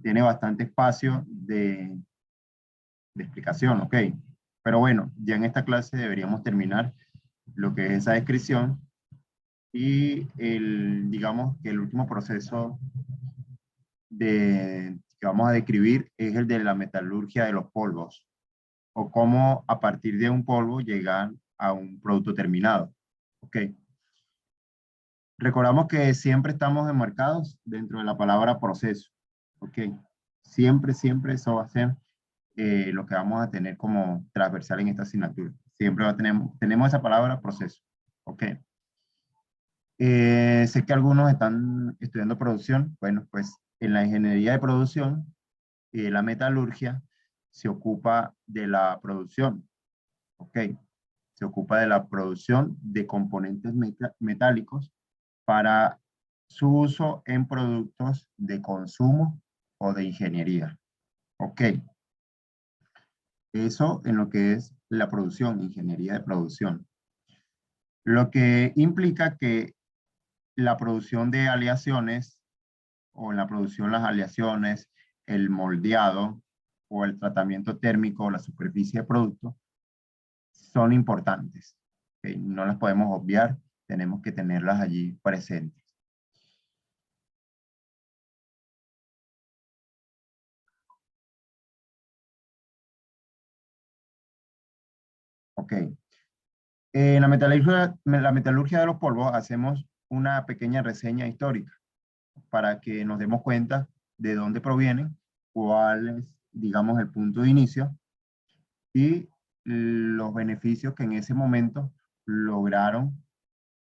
tiene bastante espacio de explicación, ¿ok? Pero bueno, ya en esta clase deberíamos terminar lo que es esa descripción y digamos que el último proceso que vamos a describir es el de la metalurgia de los polvos, o cómo a partir de un polvo llegar a un producto terminado, ¿ok? Recordamos que siempre estamos enmarcados dentro de la palabra proceso, ¿ok? Siempre, siempre eso va a ser lo que vamos a tener como transversal en esta asignatura. Siempre tenemos esa palabra proceso, ¿ok? Sé que algunos están estudiando producción. Bueno, pues en la ingeniería de producción, la metalurgia se ocupa de la producción, ¿ok? Se ocupa de la producción de componentes metálicos para su uso en productos de consumo o de ingeniería, ¿ok? Eso en lo que es la producción, ingeniería de producción. Lo que implica que la producción de aleaciones o en la producción las aleaciones, el moldeado o el tratamiento térmico o la superficie de producto son importantes. ¿Ok? No las podemos obviar, tenemos que tenerlas allí presentes. Ok. En la metalurgia de los polvos hacemos una pequeña reseña histórica para que nos demos cuenta de dónde provienen, cuál es, digamos, el punto de inicio y los beneficios que en ese momento lograron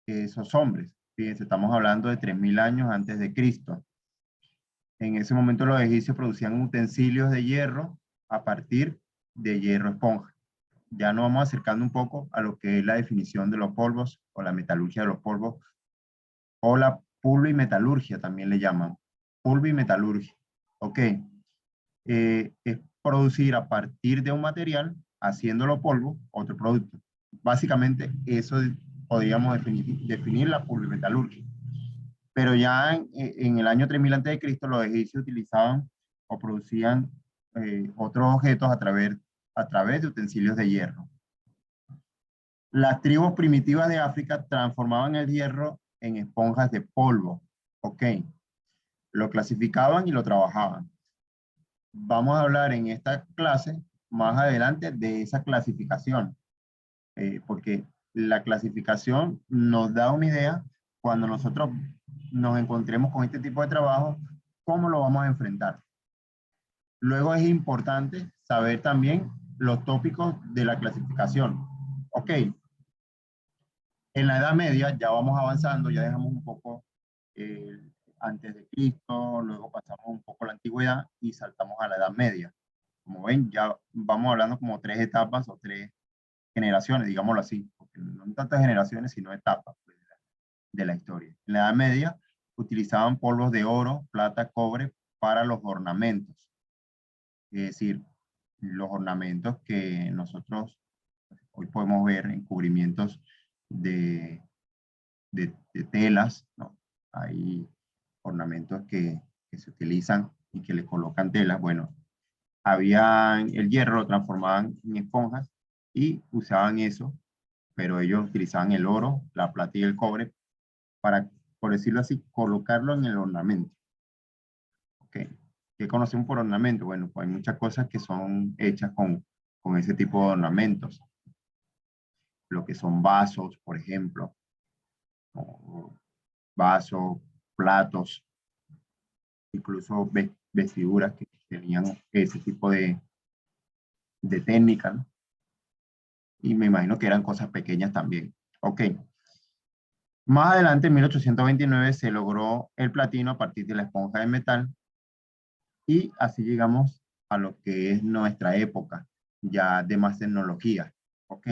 esos hombres. Fíjense, estamos hablando de 3000 años antes de Cristo. En ese momento los egipcios producían utensilios de hierro a partir de hierro esponja. Ya nos vamos acercando un poco a lo que es la definición de los polvos o la metalurgia de los polvos o la pulvimetalurgia también le llaman. Pulvimetalurgia. Ok. Es producir a partir de un material, haciéndolo polvo, otro producto. Básicamente eso podríamos definir la pulvimetalurgia. Pero ya en el año 3000 a.C., los egipcios utilizaban o producían otros objetos a través de utensilios de hierro. Las tribus primitivas de África transformaban el hierro en esponjas de polvo. Ok, lo clasificaban y lo trabajaban. Vamos a hablar en esta clase más adelante de esa clasificación, porque la clasificación nos da una idea cuando nosotros nos encontremos con este tipo de trabajo, cómo lo vamos a enfrentar. Luego es importante saber también los tópicos de la clasificación. Ok, en la Edad Media ya vamos avanzando, ya dejamos un poco eh, antes de Cristo, luego pasamos un poco a la antigüedad y saltamos a la Edad Media. Como ven, ya vamos hablando como 3 etapas o 3 generaciones, digámoslo así, porque no tantas generaciones, sino etapas de la historia. En la Edad Media utilizaban polvos de oro, plata, cobre para los ornamentos. Es decir, los ornamentos que nosotros hoy podemos ver en cubrimientos de telas, ¿no? Hay ornamentos que se utilizan y que le colocan telas. Bueno, el hierro lo transformaban en esponjas y usaban eso, pero ellos utilizaban el oro, la plata y el cobre para, por decirlo así, colocarlo en el ornamento. ¿Ok? ¿Qué conocemos por ornamento? Bueno, pues hay muchas cosas que son hechas con ese tipo de ornamentos. Lo que son vasos, por ejemplo, o vasos, platos, incluso vestiduras que tenían ese tipo de técnica, ¿no? Y me imagino que eran cosas pequeñas también. Ok. Más adelante, en 1829, se logró el platino a partir de la esponja de metal y así llegamos a lo que es nuestra época, ya de más tecnología. Ok.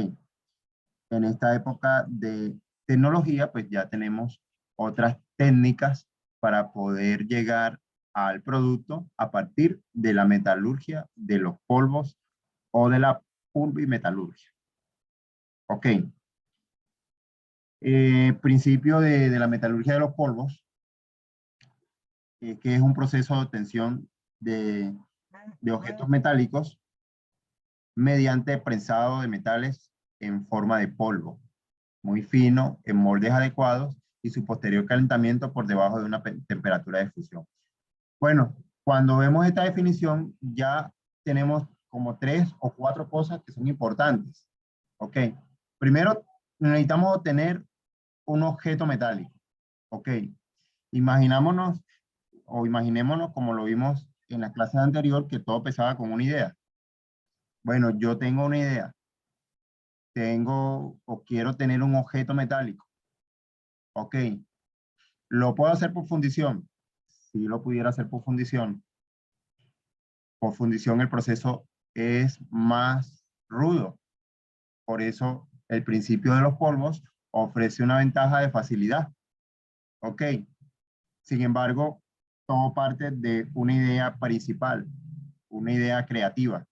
En esta época de tecnología, pues ya tenemos otras técnicas para poder llegar al producto a partir de la metalurgia, de los polvos o de la pulvimetalurgia. Ok. Principio de la metalurgia de los polvos. que es un proceso de obtención de objetos metálicos mediante prensado de metales en forma de polvo, muy fino, en moldes adecuados y su posterior calentamiento por debajo de una temperatura de fusión. Bueno, cuando vemos esta definición ya tenemos como 3 o 4 cosas que son importantes. Ok, primero necesitamos obtener un objeto metálico. Ok, imaginémonos como lo vimos en la clase anterior, que todo empezaba con una idea. Bueno, yo tengo una idea, tengo o quiero tener un objeto metálico. Ok, ¿lo puedo hacer por fundición? Si lo pudiera hacer por fundición. Por fundición el proceso es más rudo. Por eso el principio de los polvos ofrece una ventaja de facilidad. Ok, sin embargo, todo parte de una idea principal, una idea creativa.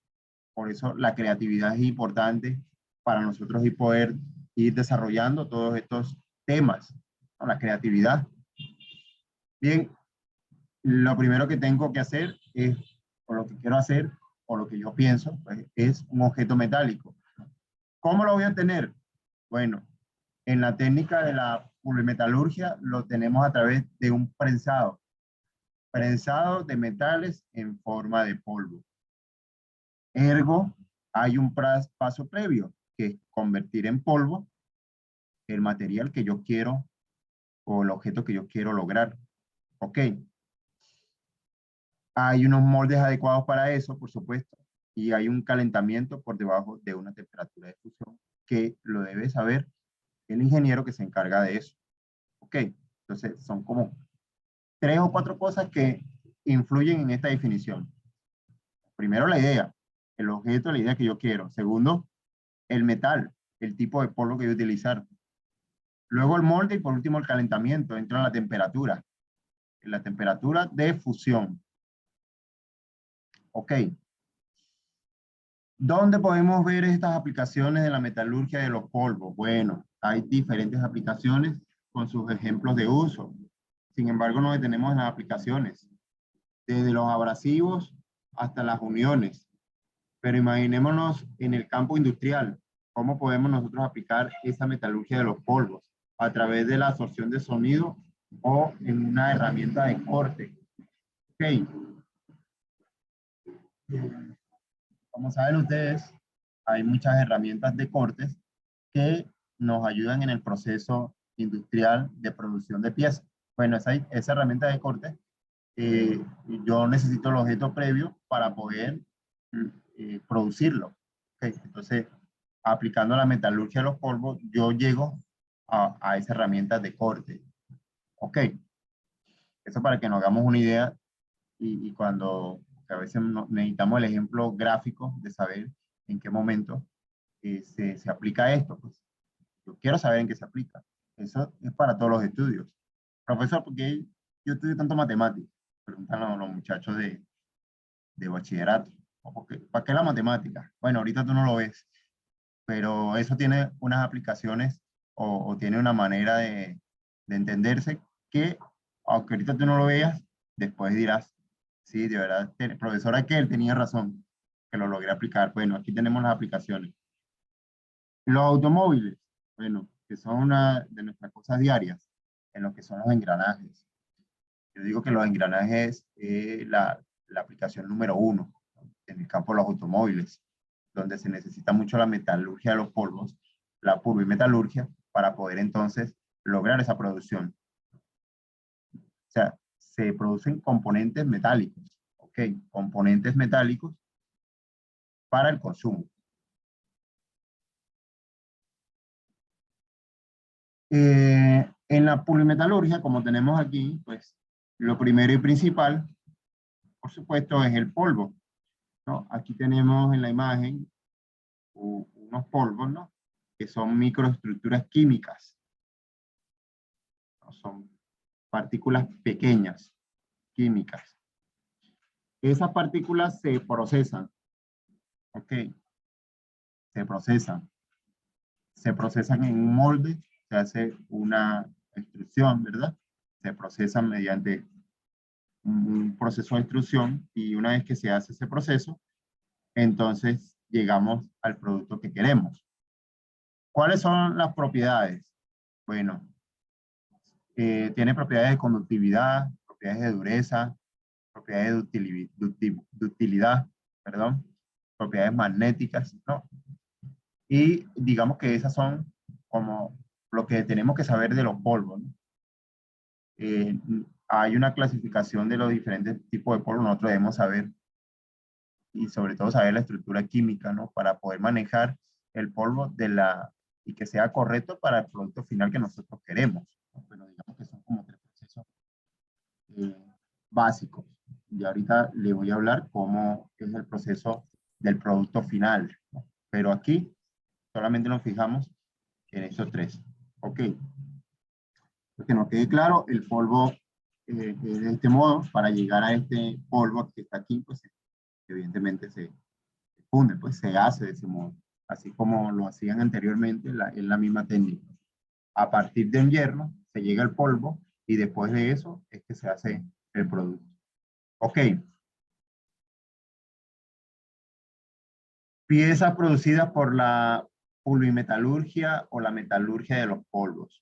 Por eso la creatividad es importante para nosotros y poder ir desarrollando todos estos temas, ¿no? La creatividad. Bien, lo primero que tengo que hacer es, o lo que quiero hacer, o lo que yo pienso, pues, es un objeto metálico. ¿Cómo lo voy a tener? Bueno, en la técnica de la polimetalurgia lo tenemos a través de un prensado. Prensado de metales en forma de polvo. Ergo, hay un paso previo, que es convertir en polvo el material que yo quiero o el objeto que yo quiero lograr. Ok. Hay unos moldes adecuados para eso, por supuesto, y hay un calentamiento por debajo de una temperatura de fusión que lo debe saber el ingeniero que se encarga de eso. Ok. Entonces, son como 3 o 4 cosas que influyen en esta definición. Primero, la idea, el objeto, la idea que yo quiero. Segundo, el metal, el tipo de polvo que voy a utilizar. Luego el molde y por último el calentamiento, entra en la temperatura de fusión. Ok. ¿Dónde podemos ver estas aplicaciones de la metalurgia de los polvos? Bueno, hay diferentes aplicaciones con sus ejemplos de uso. Sin embargo, nos detenemos en las aplicaciones, desde los abrasivos hasta las uniones. Pero imaginémonos en el campo industrial, ¿cómo podemos nosotros aplicar esa metalurgia de los polvos? A través de la absorción de sonido o en una herramienta de corte. Ok. Como saben ustedes, hay muchas herramientas de cortes que nos ayudan en el proceso industrial de producción de piezas. Bueno, esa herramienta de corte, eh, yo necesito el objeto previo para poder producirlo. Okay. Entonces, aplicando la metalurgia de los polvos, yo llego a esa herramienta de corte. Ok, eso para que nos hagamos una idea y cuando a veces necesitamos el ejemplo gráfico de saber en qué momento se aplica esto. Pues yo quiero saber en qué se aplica. Eso es para todos los estudios. Profesor, ¿por qué yo estudio tanto matemáticas? Preguntan los muchachos de bachillerato. ¿Para qué la matemática? Bueno, ahorita tú no lo ves, pero eso tiene unas aplicaciones o tiene una manera de entenderse que, aunque ahorita tú no lo veas, después dirás, sí, de verdad, el profesor aquel tenía razón, que lo logré aplicar. Bueno, aquí tenemos las aplicaciones. Los automóviles, bueno, que son una de nuestras cosas diarias, en lo que son los engranajes. Yo digo que los engranajes es la aplicación número 1 en el campo de los automóviles, donde se necesita mucho la metalurgia de los polvos, la pulvimetalurgia, para poder entonces lograr esa producción. O sea, se producen componentes metálicos, ¿ok? Componentes metálicos para el consumo. En la polimetalurgia, como tenemos aquí, pues lo primero y principal, por supuesto, es el polvo, ¿no? Aquí tenemos en la imagen unos polvos, ¿no? Que son microestructuras químicas, ¿no? Son partículas pequeñas, químicas. Esas partículas se procesan, ¿ok? Se procesan. Se procesan en un molde, se hace una extrusión, ¿verdad? Se procesan mediante un proceso de extrusión, y una vez que se hace ese proceso, entonces llegamos al producto que queremos. ¿Cuáles son las propiedades? Bueno, tiene propiedades de conductividad, propiedades de dureza, propiedades de utilidad, perdón, propiedades magnéticas, ¿no? Y digamos que esas son como lo que tenemos que saber de los polvos, ¿no? Hay una clasificación de los diferentes tipos de polvos, nosotros debemos saber, y sobre todo saber la estructura química, ¿no? Para poder manejar el polvo y que sea correcto para el producto final que nosotros queremos, ¿no? Pero digamos que son como tres procesos eh, básicos. Y ahorita le voy a hablar cómo es el proceso del producto final, ¿no? Pero aquí solamente nos fijamos en estos tres. Ok. Para que nos quede claro, el polvo de este modo, para llegar a este polvo que está aquí, pues evidentemente se funde, pues se hace de ese modo. Así como lo hacían anteriormente, es la misma técnica. A partir de un hierro se llega al polvo y después de eso es que se hace el producto. Ok. Piezas producidas por la pulvimetalurgia o la metalurgia de los polvos.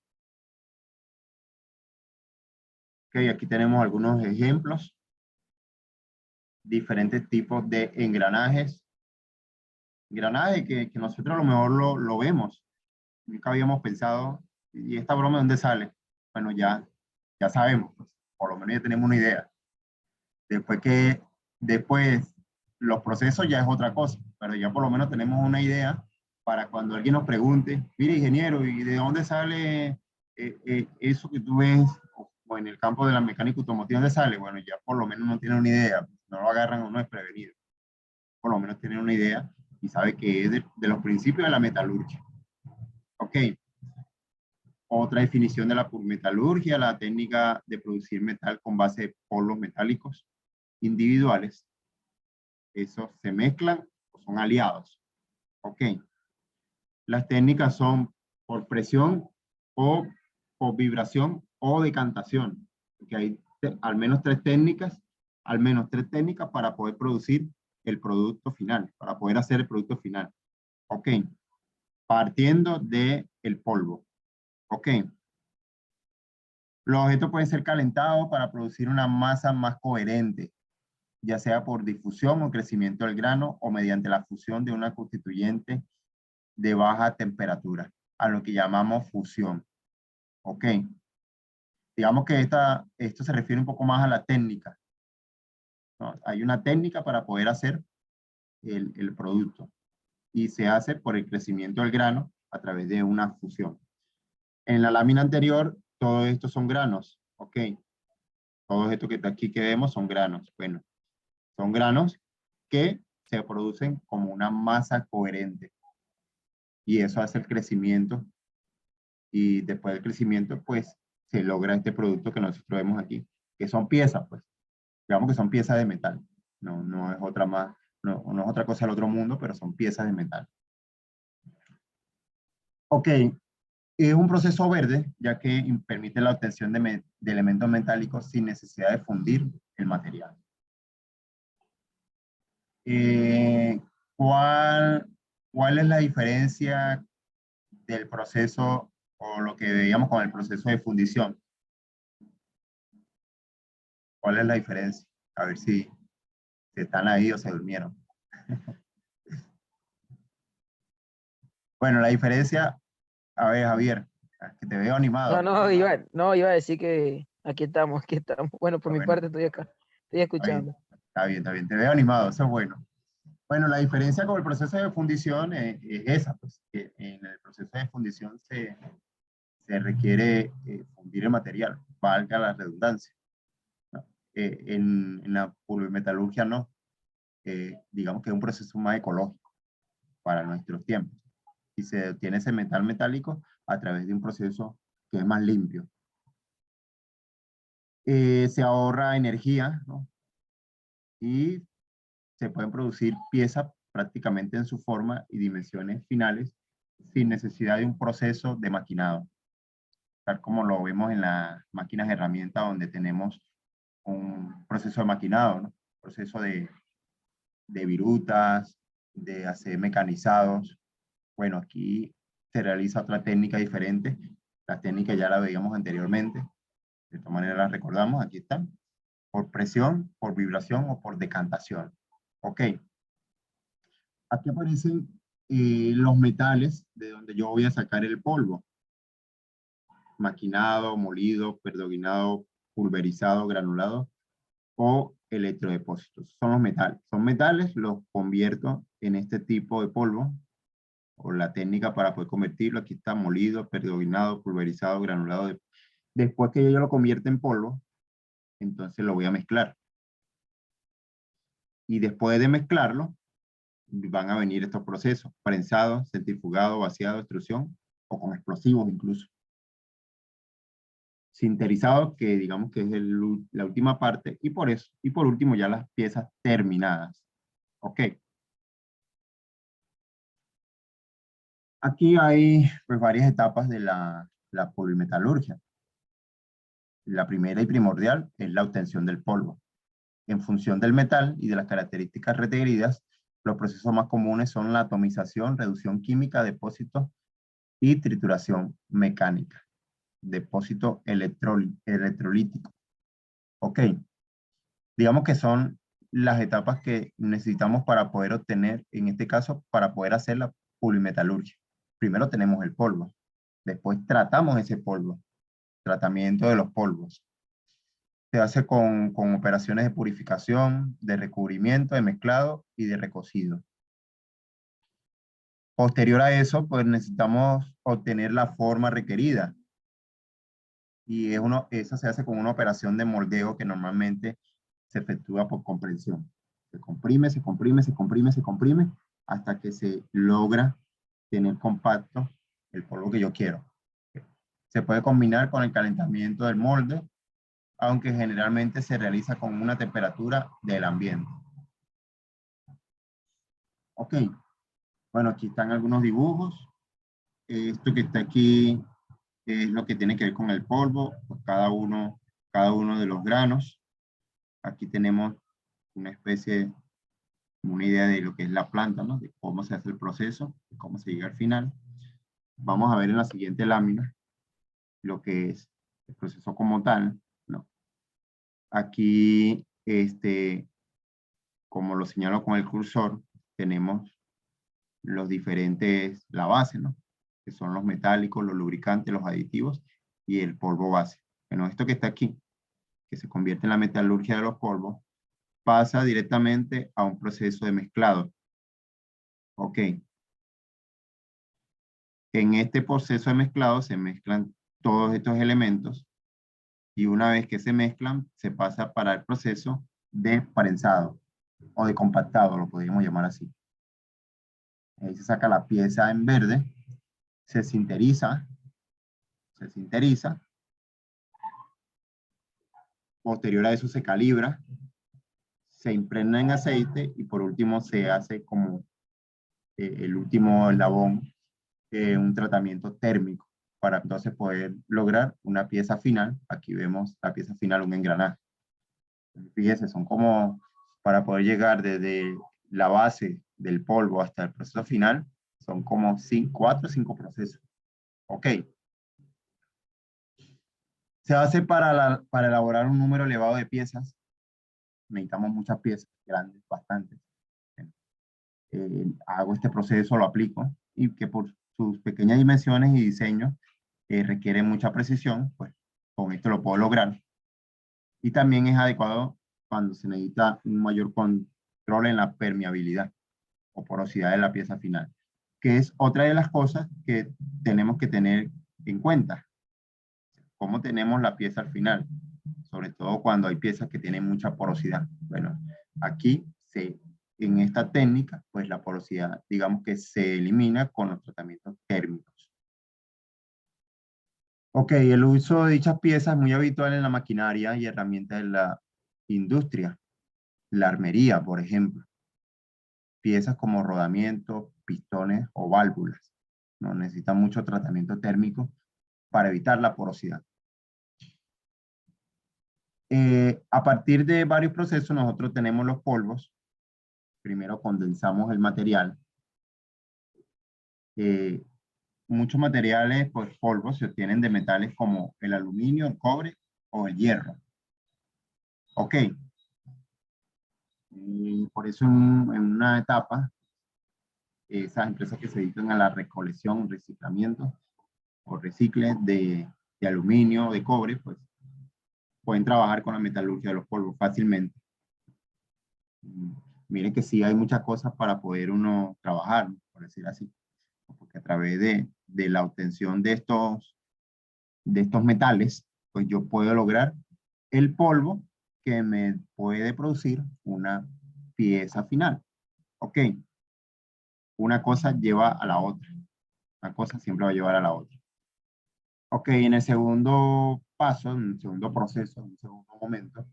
Ok, aquí tenemos algunos ejemplos. Diferentes tipos de engranajes. Engranaje que nosotros a lo mejor lo vemos. Nunca habíamos pensado, ¿y esta broma de dónde sale? Bueno, ya sabemos, pues, por lo menos ya tenemos una idea. Después los procesos ya es otra cosa, pero ya por lo menos tenemos una idea para cuando alguien nos pregunte, mire ingeniero, ¿y de dónde sale eso que tú ves? O en el campo de la mecánica automotriz, ¿dónde sale? Bueno, ya por lo menos no tienen una idea, no lo agarran uno desprevenido. Por lo menos tienen una idea y sabe que es de los principios de la metalurgia. Ok. Otra definición de la metalurgia, la técnica de producir metal con base de polos metálicos individuales. Esos se mezclan o son aliados. Ok. Las técnicas son por presión o por vibración o decantación. Porque hay al menos tres técnicas para poder producir el producto final, para poder hacer el producto final. Ok. Partiendo del polvo. Ok. Los objetos pueden ser calentados para producir una masa más coherente, ya sea por difusión o crecimiento del grano o mediante la fusión de una constituyente de baja temperatura, a lo que llamamos fusión. Ok. Digamos que esto se refiere un poco más a la técnica, ¿no? Hay una técnica para poder hacer el producto y se hace por el crecimiento del grano a través de una fusión. En la lámina anterior, todo esto son granos. Ok. Todo esto que está aquí que vemos son granos. Bueno, son granos que se producen como una masa coherente. Y eso hace el crecimiento. Y después del crecimiento, pues, se logra este producto que nosotros vemos aquí, que son piezas, pues. Digamos que son piezas de metal. No es otra más, no es otra cosa del otro mundo, pero son piezas de metal. Ok, es un proceso verde, ya que permite la obtención de elementos metálicos sin necesidad de fundir el material. Eh, ¿cuál, ¿Cuál es la diferencia del proceso o lo que veíamos con el proceso de fundición? ¿Cuál es la diferencia? A ver si están ahí o se durmieron. Bueno, la diferencia, a ver, Javier, que te veo animado. No, iba a decir que aquí estamos, aquí estamos. Bueno, por mi Bueno, parte estoy acá, estoy está bien, escuchando. está bien, te veo animado, eso es bueno. Bueno, la diferencia con el proceso de fundición es esa, pues, que en el proceso de fundición se requiere fundir el material, valga la redundancia, ¿no? En la pulvimetalurgia no, digamos que es un proceso más ecológico para nuestros tiempos. Y se obtiene ese metal metálico a través de un proceso que es más limpio. Se ahorra energía, ¿no? Y se pueden producir piezas prácticamente en su forma y dimensiones finales sin necesidad de un proceso de maquinado, tal como lo vemos en las máquinas herramientas donde tenemos un proceso de maquinado, ¿no? Proceso de virutas, de hacer mecanizados. Bueno, aquí se realiza otra técnica diferente. La técnica ya la veíamos anteriormente. De esta manera la recordamos. Aquí está. Por presión, por vibración o por decantación. Ok. Aquí aparecen los metales de donde yo voy a sacar el polvo. Maquinado, molido, perdoguinado, pulverizado, granulado o electrodepósitos. Son los metales. Son metales, los convierto en este tipo de polvo o la técnica para poder convertirlo. Aquí está molido, perdoguinado, pulverizado, granulado. Después que yo lo convierta en polvo, entonces lo voy a mezclar. Y después de mezclarlo, van a venir estos procesos: prensado, centrifugado, vaciado, extrusión o con explosivos incluso. Sinterizado, que digamos que es la última parte, y por eso, y por último ya las piezas terminadas. Ok. Aquí hay pues varias etapas de la polimetalurgia. La primera y primordial es la obtención del polvo. En función del metal y de las características requeridas, los procesos más comunes son la atomización, reducción química, depósito y trituración mecánica. Depósito electrolítico. Ok. Digamos que son las etapas que necesitamos para poder obtener, en este caso, para poder hacer la polimetalurgia. Primero tenemos el polvo. Después tratamos ese polvo. Tratamiento de los polvos. Se hace con operaciones de purificación, de recubrimiento, de mezclado y de recocido. Posterior a eso, pues necesitamos obtener la forma requerida. Y eso se hace con una operación de moldeo que normalmente se efectúa por compresión. Se comprime, se comprime, se comprime, se comprime, hasta que se logra tener compacto el polvo que yo quiero. Se puede combinar con el calentamiento del molde, aunque generalmente se realiza con una temperatura del ambiente. Ok, bueno, aquí están algunos dibujos. Esto que está aquí es lo que tiene que ver con el polvo, pues cada uno de los granos. Aquí tenemos una especie, una idea de lo que es la planta, ¿no? De cómo se hace el proceso, de cómo se llega al final. Vamos a ver en la siguiente lámina lo que es el proceso como tal, ¿no? Aquí, como lo señalo con el cursor, tenemos los diferentes, la base, ¿no? Que son los metálicos, los lubricantes, los aditivos y el polvo base. Bueno, esto que está aquí, que se convierte en la metalurgia de los polvos, pasa directamente a un proceso de mezclado. Ok. En este proceso de mezclado se mezclan todos estos elementos y una vez que se mezclan, se pasa para el proceso de prensado o de compactado, lo podríamos llamar así. Ahí se saca la pieza en verde, se sinteriza, posterior a eso se calibra, se impregna en aceite y por último se hace como el último eslabón, un tratamiento térmico para entonces poder lograr una pieza final. Aquí vemos la pieza final, un engranaje. Fíjense, son como para poder llegar desde la base del polvo hasta el proceso final, son como 4 o 5 procesos. Ok. Se hace para elaborar un número elevado de piezas. Necesitamos muchas piezas, grandes, bastantes. Hago este proceso, lo aplico, y que por sus pequeñas dimensiones y diseño requiere mucha precisión, pues con esto lo puedo lograr. Y también es adecuado cuando se necesita un mayor control en la permeabilidad o porosidad de la pieza final, que es otra de las cosas que tenemos que tener en cuenta. ¿Cómo tenemos la pieza al final? Sobre todo cuando hay piezas que tienen mucha porosidad. Bueno, aquí en esta técnica, pues la porosidad, digamos que se elimina con los tratamientos térmicos. Ok, el uso de dichas piezas es muy habitual en la maquinaria y herramientas de la industria. La armería, por ejemplo. Piezas como rodamientos, pistones o válvulas. No necesitan mucho tratamiento térmico para evitar la porosidad. A partir de varios procesos, nosotros tenemos los polvos. Primero condensamos el material. Muchos materiales, pues polvos, se obtienen de metales como el aluminio, el cobre o el hierro. Ok. Y por eso en una etapa, esas empresas que se dedican a la recolección, reciclamiento o recicle de aluminio, de cobre, pues pueden trabajar con la metalurgia de los polvos fácilmente. Miren que sí hay muchas cosas para poder uno trabajar, por decir así, porque a través de la obtención de estos metales, pues yo puedo lograr el polvo que me puede producir una pieza final. Ok, una cosa lleva a la otra, una cosa siempre va a llevar a la otra. Ok, en el segundo paso, en el segundo proceso, en el segundo momento,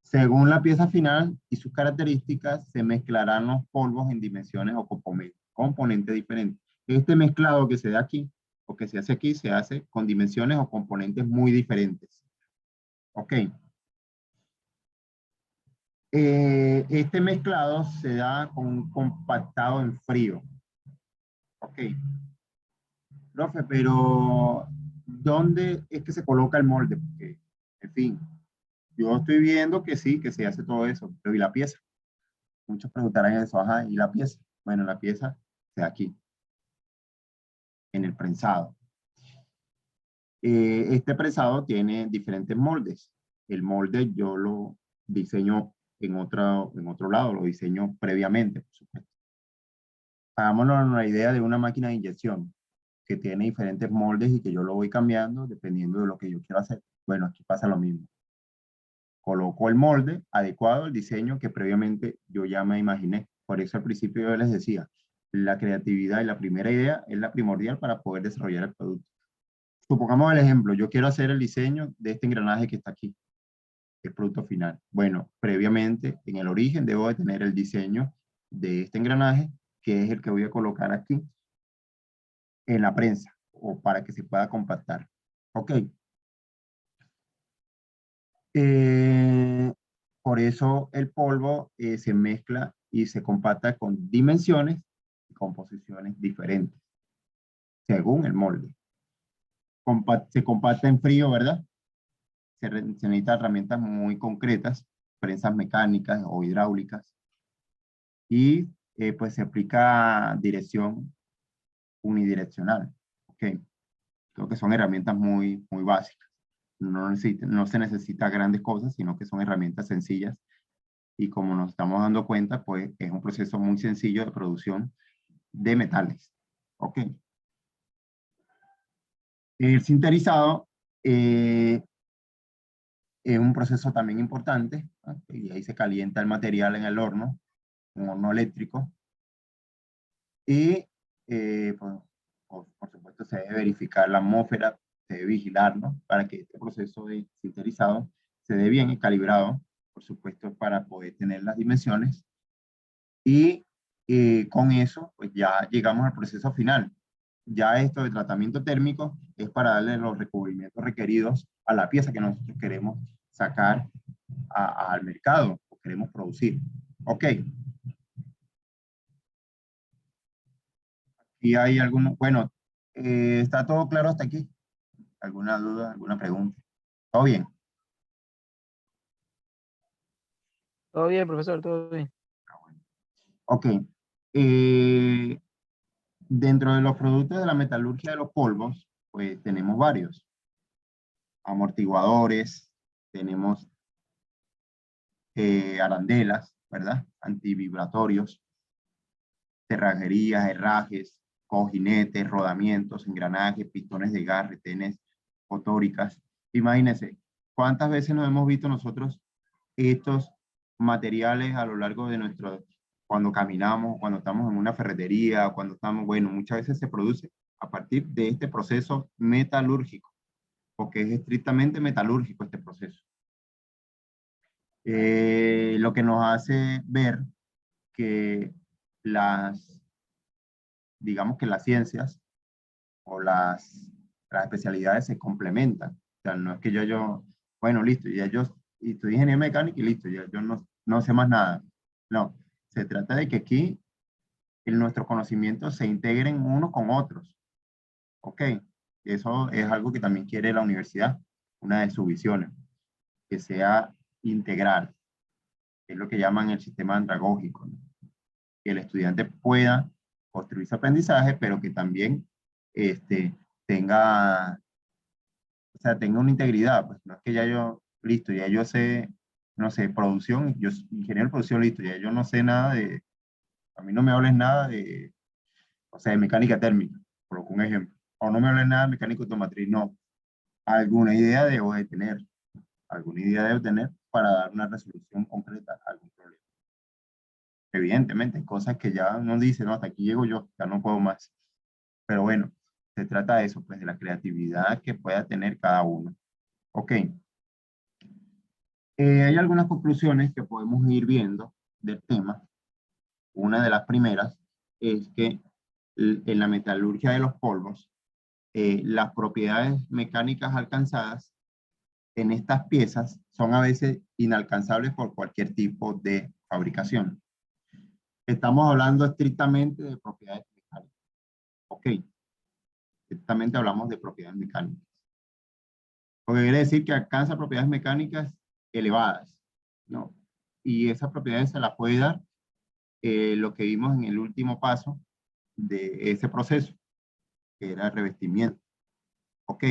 según la pieza final y sus características, se mezclarán los polvos en dimensiones o componentes diferentes. Este mezclado que se da aquí, o que se hace aquí, se hace con dimensiones o componentes muy diferentes. Ok. Este mezclado se da con un compactado en frío. Ok. Profe, pero ¿dónde es que se coloca el molde? Porque, en fin, yo estoy viendo que sí, que se hace todo eso, pero ¿y la pieza? Muchos preguntarán eso, ajá, ¿y la pieza? Bueno, la pieza se da aquí, en el prensado. Este prensado tiene diferentes moldes. El molde yo lo diseño en otro lado, lo diseño previamente, por supuesto. Hagámonos una idea de una máquina de inyección que tiene diferentes moldes y que yo lo voy cambiando dependiendo de lo que yo quiero hacer. Bueno, aquí pasa lo mismo. Coloco el molde adecuado al diseño que previamente yo ya me imaginé. Por eso al principio yo les decía, la creatividad y la primera idea es la primordial para poder desarrollar el producto. Supongamos el ejemplo, yo quiero hacer el diseño de este engranaje que está aquí, el producto final. Bueno, previamente en el origen debo de tener el diseño de este engranaje, que es el que voy a colocar aquí en la prensa o para que se pueda compactar. Ok. Eh, por eso el polvo se mezcla y se compacta con dimensiones y composiciones diferentes, según el molde. Se compacta en frío, ¿verdad? Se necesitan herramientas muy concretas, prensas mecánicas o hidráulicas, y pues se aplica dirección unidireccional. Ok, creo que son herramientas muy básicas. No se necesita grandes cosas, sino que son herramientas sencillas y como nos estamos dando cuenta, pues es un proceso muy sencillo de producción de metales. Ok. El sinterizado es un proceso también importante, ¿no? Y ahí se calienta el material en el horno, un horno eléctrico, y pues, por supuesto se debe verificar la atmósfera, se debe vigilarlo para que este proceso de sinterizado se dé bien y calibrado, por supuesto, para poder tener las dimensiones. Y con eso, pues ya llegamos al proceso final. Ya esto de tratamiento térmico es para darle los recubrimientos requeridos a la pieza que nosotros queremos sacar al mercado o queremos producir. Ok. ¿Y hay alguno? Bueno, ¿está todo claro hasta aquí? ¿Alguna duda, alguna pregunta? ¿Todo bien? Todo bien, profesor, todo bien. Ok. Eh, Dentro de los productos de la metalurgia de los polvos, pues tenemos varios. Amortiguadores, tenemos arandelas, ¿verdad? Antivibratorios, cerrajerías, herrajes, cojinetes, rodamientos, engranajes, pistones de gas, retenes, motóricas. Imagínense, ¿cuántas veces nos hemos visto nosotros estos materiales a lo largo de cuando caminamos, cuando estamos en una ferretería, cuando estamos, bueno, muchas veces se produce a partir de este proceso metalúrgico, porque es estrictamente metalúrgico este proceso. Lo que nos hace ver que digamos que las ciencias o las especialidades se complementan. O sea, no es que yo bueno, listo, ya yo y estoy ingeniero mecánico y listo, ya yo no sé más nada. No, se trata de que aquí nuestros conocimientos se integren unos con otros. Ok, eso es algo que también quiere la universidad, una de sus visiones, que sea integral, que es lo que llaman el sistema andragógico, ¿no? Que el estudiante pueda construir su aprendizaje, pero que también este, tenga, o sea, tenga una integridad, pues no es que ya yo, listo, ya yo sé, no sé, producción, yo soy ingeniero de producción, listo, ya yo no sé nada de, a mí no me hables nada de, o sea, de mecánica térmica, por un ejemplo, o no me hables nada de mecánica automotriz, no, alguna idea debo de tener, alguna idea debo tener para dar una resolución concreta a algún problema. Evidentemente, hay cosas que ya uno dice, no, hasta aquí llego yo, ya no puedo más. Pero bueno, se trata de eso, pues de la creatividad que pueda tener cada uno. Ok, hay algunas conclusiones que podemos ir viendo del tema. Una de las primeras es que en la metalurgia de los polvos, las propiedades mecánicas alcanzadas en estas piezas son a veces inalcanzables por cualquier tipo de fabricación. Estamos hablando estrictamente de propiedades mecánicas. Ok, estrictamente hablamos de propiedades mecánicas. Lo que quiere decir que alcanza propiedades mecánicas elevadas, ¿no? Y esas propiedades se las puede dar lo que vimos en el último paso de ese proceso, que era el revestimiento. Ok.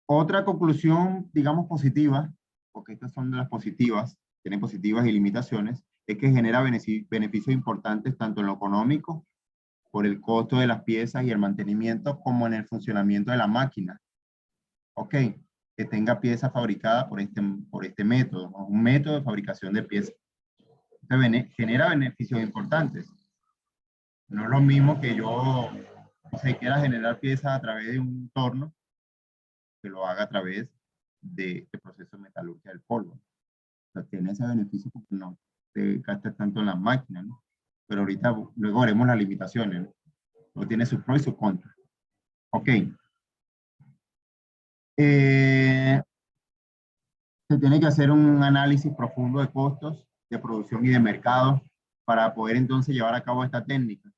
Otra conclusión, digamos, positiva, porque estas son de las positivas, tienen positivas y limitaciones, es que genera beneficios importantes tanto en lo económico, por el costo de las piezas y el mantenimiento, como en el funcionamiento de la máquina. Ok, que tenga piezas fabricadas por este método, ¿no? Un método de fabricación de piezas. Genera beneficios importantes. No es lo mismo que yo se quiera generar piezas a través de un torno, que lo haga a través de este proceso de metalurgia del polvo. O sea, tiene ese beneficio porque no te gastas tanto en las máquinas, ¿no? Pero ahorita, luego veremos las limitaciones, ¿no? Luego tiene sus pros y sus contras. Ok. Eh, Se tiene que hacer un análisis profundo de costos, de producción y de mercado para poder entonces llevar a cabo esta técnica.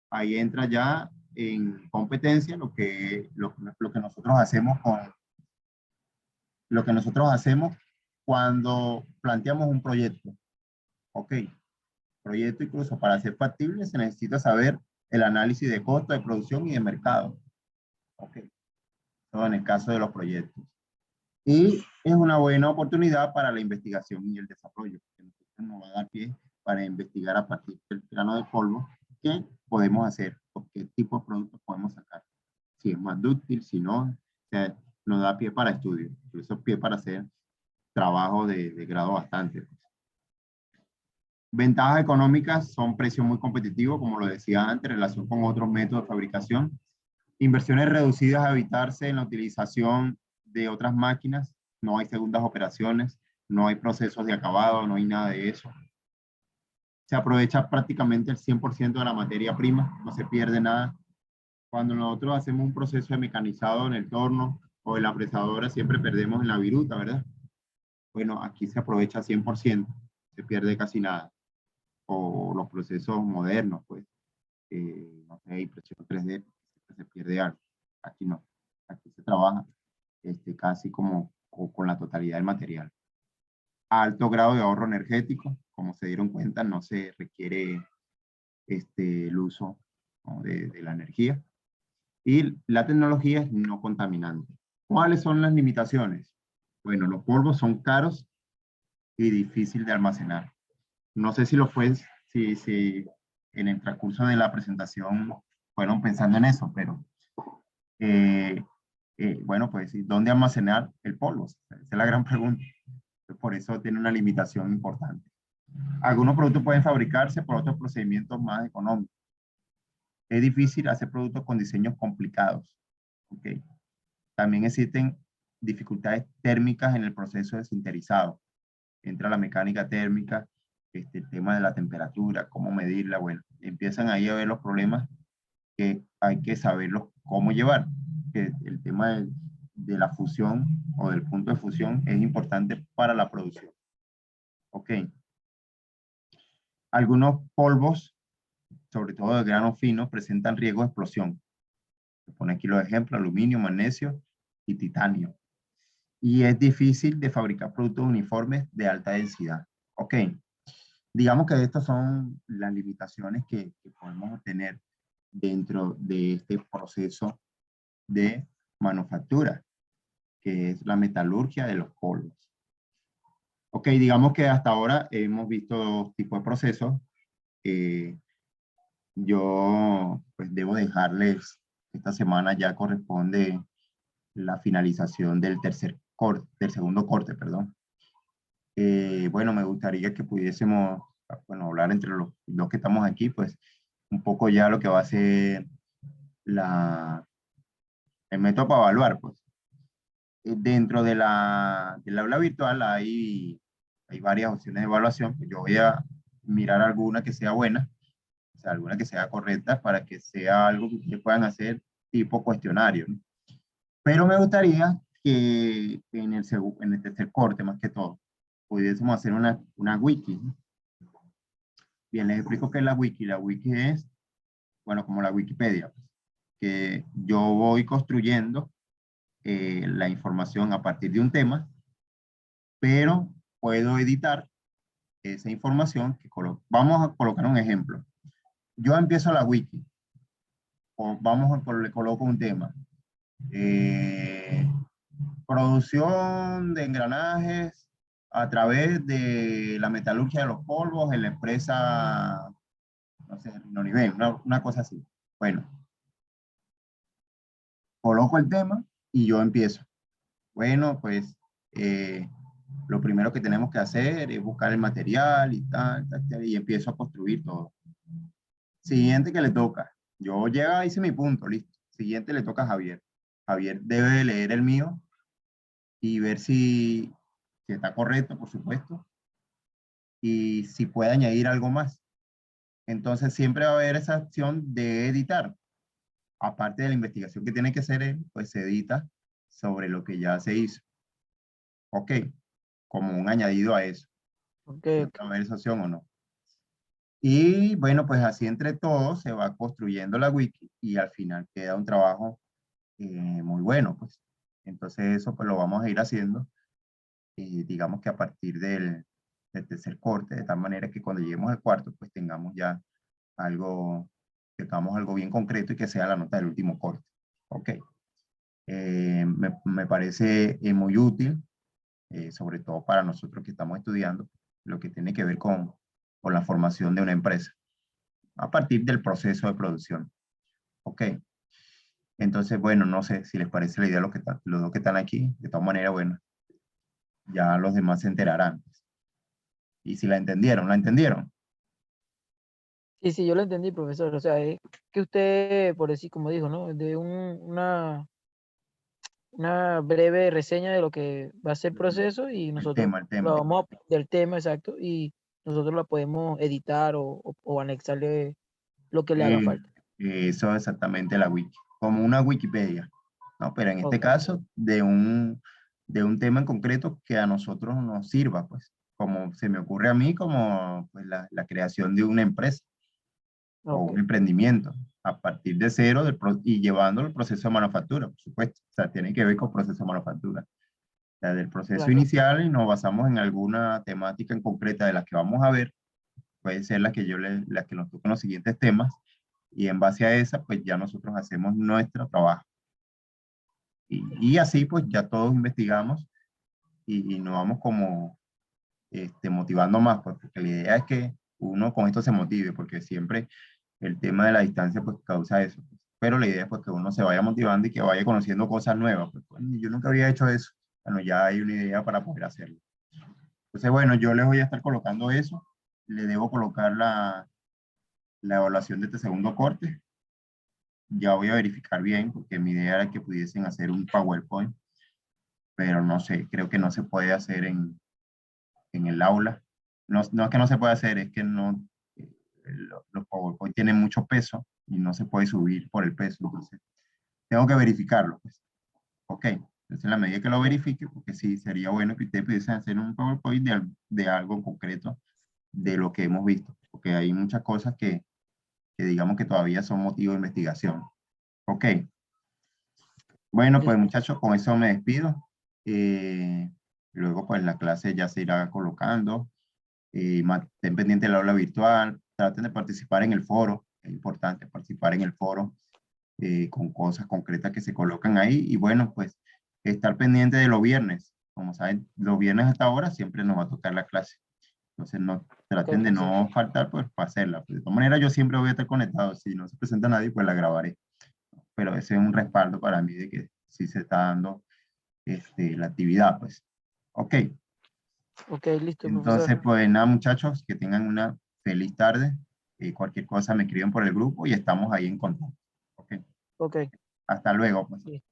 Ahí entra ya en competencia lo que nosotros hacemos lo que nosotros hacemos cuando planteamos un proyecto. Ok, proyecto incluso para ser factible se necesita saber el análisis de costo, de producción y de mercado. Ok, todo en el caso de los proyectos. Y es una buena oportunidad para la investigación y el desarrollo, que nos va a dar pie para investigar a partir del grano de polvo qué podemos hacer o qué tipo de productos podemos sacar. Si es más dúctil, si no, o sea, nos da pie para estudio, incluso pie para hacer trabajo de grado bastante. Ventajas económicas son precios muy competitivos, como lo decía antes, en relación con otros métodos de fabricación. Inversiones reducidas a evitarse en la utilización de otras máquinas. No hay segundas operaciones, no hay procesos de acabado, no hay nada de eso. Se aprovecha prácticamente el 100% de la materia prima, no se pierde nada. Cuando nosotros hacemos un proceso de mecanizado en el torno o en la apresadora, siempre perdemos en la viruta, ¿verdad? Bueno, aquí se aprovecha 100%, se pierde casi nada. O los procesos modernos, pues, no sé, impresión 3D, se pierde algo. Aquí no, aquí se trabaja casi como con la totalidad del material. Alto grado de ahorro energético, como se dieron cuenta, no se requiere el uso, ¿no?, de la energía. Y la tecnología es no contaminante. ¿Cuáles son las limitaciones? Bueno, los polvos son caros y difícil de almacenar. No sé si lo fue, si en el transcurso de la presentación fueron pensando en eso, pero eh, bueno, pues, ¿dónde almacenar el polvo? Esa es la gran pregunta. Por eso tiene una limitación importante. Algunos productos pueden fabricarse por otros procedimientos más económicos. Es difícil hacer productos con diseños complicados. ¿Okay? También existen dificultades térmicas en el proceso de sinterizado. Entra la mecánica térmica, el tema de la temperatura, cómo medirla, bueno, empiezan ahí a ver los problemas que hay que saberlos cómo llevar. El tema de la fusión o del punto de fusión es importante para la producción. Ok. Algunos polvos, sobre todo de grano fino, presentan riesgo de explosión. Se pone aquí los ejemplos: aluminio, magnesio y titanio. Y es difícil de fabricar productos uniformes de alta densidad. Ok. Digamos que estas son las limitaciones que podemos obtener dentro de este proceso de manufactura, que es la metalurgia de los polvos. Ok, digamos que hasta ahora hemos visto dos tipos de procesos. Yo pues debo dejarles, esta semana ya corresponde la finalización del del segundo corte, perdón. Bueno, me gustaría que pudiésemos, bueno, hablar entre los que estamos aquí, pues un poco ya lo que va a ser el método para evaluar, pues. Dentro del aula virtual hay varias opciones de evaluación. Pues yo voy a mirar alguna que sea buena, o sea, alguna que sea correcta, para que sea algo que ustedes puedan hacer tipo cuestionario, ¿no? Pero me gustaría que en el tercer corte, más que todo, pudiésemos hacer una wiki, ¿no? Bien, les explico qué es la wiki. La wiki es, bueno, como la Wikipedia, pues, que yo voy construyendo la información a partir de un tema, pero puedo editar esa información vamos a colocar un ejemplo. Yo empiezo la wiki, o le coloco un tema. Eh, Producción de engranajes a través de la metalurgia de los polvos en la empresa, no sé, Noniven, una cosa así. Bueno, coloco el tema y yo empiezo. Bueno, pues lo primero que tenemos que hacer es buscar el material y tal, tal, tal, y empiezo a construir todo. Siguiente que le toca. Yo ya hice mi punto, listo. Siguiente le toca a Javier. Javier debe leer el mío y ver si está correcto, por supuesto, y si puede añadir algo más. Entonces siempre va a haber esa opción de editar. Aparte de la investigación que tiene que hacer él, pues se edita sobre lo que ya se hizo. Ok, como un añadido a eso. Ok, ok. ¿Va a haber esa opción o no? Y bueno, pues así entre todos se va construyendo la wiki y al final queda un trabajo muy bueno, pues. Entonces eso pues lo vamos a ir haciendo, digamos que a partir del tercer corte, de tal manera que cuando lleguemos al cuarto, pues tengamos ya algo, tengamos algo bien concreto y que sea la nota del último corte. Ok. Me parece muy útil, sobre todo para nosotros que estamos estudiando lo que tiene que ver con la formación de una empresa, a partir del proceso de producción. Ok. Entonces, bueno, no sé si les parece la idea los dos que están aquí. De todas maneras, bueno, ya los demás se enterarán. Y si la entendieron, ¿la entendieron? Sí, sí, yo lo entendí, profesor. O sea, es que usted, por decir, como dijo, ¿no? Una breve reseña de lo que va a ser el proceso y nosotros El lo tema. vamos del tema, exacto, y nosotros la podemos editar o anexarle lo que le haga Eh, falta. Eso es exactamente la wiki, como una Wikipedia, ¿no? Pero en este Ok, caso, de un tema en concreto que a nosotros nos sirva, pues, como se me ocurre a mí, como pues, la creación de una empresa o ok, un emprendimiento a partir de cero y llevando el proceso de manufactura, por supuesto. O sea, tiene que ver con el proceso de manufactura. O sea, del proceso claro, inicial y nos basamos en alguna temática en concreta de las que vamos a ver, puede ser la que nos toquen los siguientes temas, y en base a esa, pues ya nosotros hacemos nuestro trabajo. Y así, pues ya todos investigamos y nos vamos como motivando más, pues, porque la idea es que uno con esto se motive, porque siempre el tema de la distancia, pues causa eso. Pues. Pero la idea es pues, que uno se vaya motivando y que vaya conociendo cosas nuevas. Pues, bueno, yo nunca había hecho eso. Bueno, ya hay una idea para poder hacerlo. Entonces, bueno, yo les voy a estar colocando eso. Le debo colocar la evaluación de este segundo corte. Ya voy a verificar bien, porque mi idea era que pudiesen hacer un PowerPoint, pero no sé, creo que no se puede hacer en el aula. No, no es que no se pueda hacer, es que no, los PowerPoint tienen mucho peso y no se puede subir por el peso. Entonces, tengo que verificarlo. Pues. Ok. Entonces, en la medida que lo verifique, porque sí, sería bueno que ustedes pudiesen hacer un PowerPoint de algo concreto de lo que hemos visto, porque hay muchas cosas que digamos que todavía son motivo de investigación. Ok. Bueno, pues Listo. muchachos, con eso me despido. Luego, pues la clase ya se irá colocando. Estén pendientes del aula virtual. Traten de participar en el foro. Es importante participar en el foro con cosas concretas que se colocan ahí. Y bueno, pues estar pendiente de los viernes. Como saben, los viernes hasta ahora siempre nos va a tocar la clase. Entonces, no, Ok, traten de sí. no faltar, pues, para hacerla. De todas maneras, yo siempre voy a estar conectado. Si no se presenta nadie, pues la grabaré. Pero ese es un respaldo para mí de que sí se está dando la actividad, pues. Ok, Ok, listo, entonces, profesor. pues nada, muchachos, que tengan una feliz tarde. Cualquier cosa me escriben por el grupo y estamos ahí en contacto. Ok, Ok, hasta luego, pues. listo.